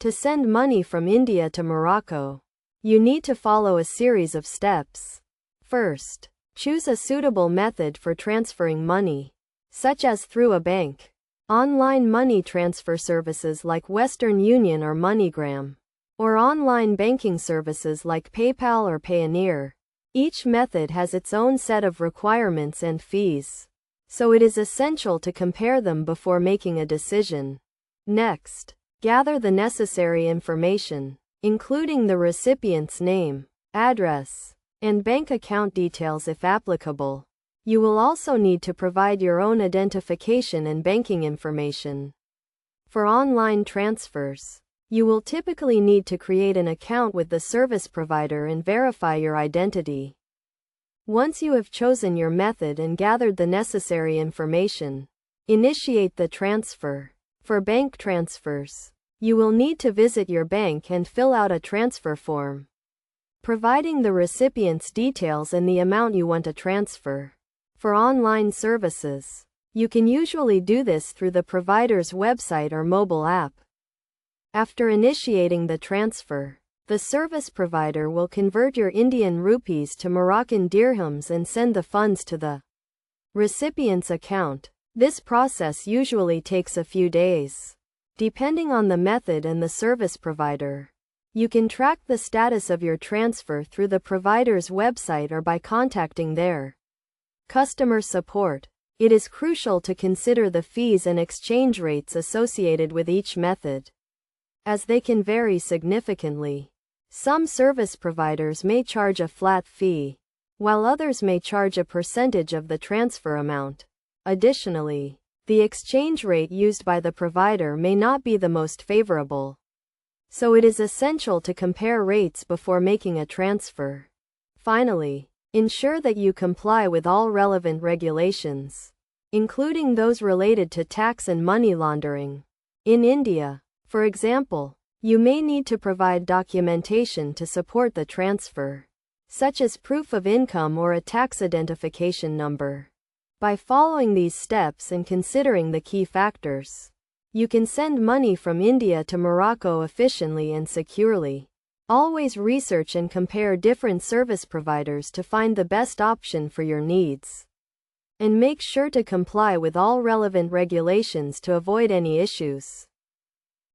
To send money from India to Morocco, you need to follow a series of steps. First, choose a suitable method for transferring money, such as through a bank. Online money transfer services like Western Union or MoneyGram, or online banking services like PayPal or Payoneer. Each method has its own set of requirements and fees, so it is essential to compare them before making a decision. Next, gather the necessary information, including the recipient's name, address, and bank account details if applicable. You will also need to provide your own identification and banking information. For online transfers, you will typically need to create an account with the service provider and verify your identity. Once you have chosen your method and gathered the necessary information, initiate the transfer. For bank transfers, you will need to visit your bank and fill out a transfer form, providing the recipient's details and the amount you want to transfer. For online services, you can usually do this through the provider's website or mobile app. After initiating the transfer, the service provider will convert your Indian rupees to Moroccan dirhams and send the funds to the recipient's account. This process usually takes a few days, depending on the method and the service provider. You can track the status of your transfer through the provider's website or by contacting their customer support. It is crucial to consider the fees and exchange rates associated with each method, as they can vary significantly. Some service providers may charge a flat fee, while others may charge a percentage of the transfer amount. Additionally, the exchange rate used by the provider may not be the most favorable, so it is essential to compare rates before making a transfer. Finally, ensure that you comply with all relevant regulations, including those related to tax and money laundering. In India, for example, you may need to provide documentation to support the transfer, such as proof of income or a tax identification number. By following these steps and considering the key factors, you can send money from India to Morocco efficiently and securely. Always research and compare different service providers to find the best option for your needs. And make sure to comply with all relevant regulations to avoid any issues.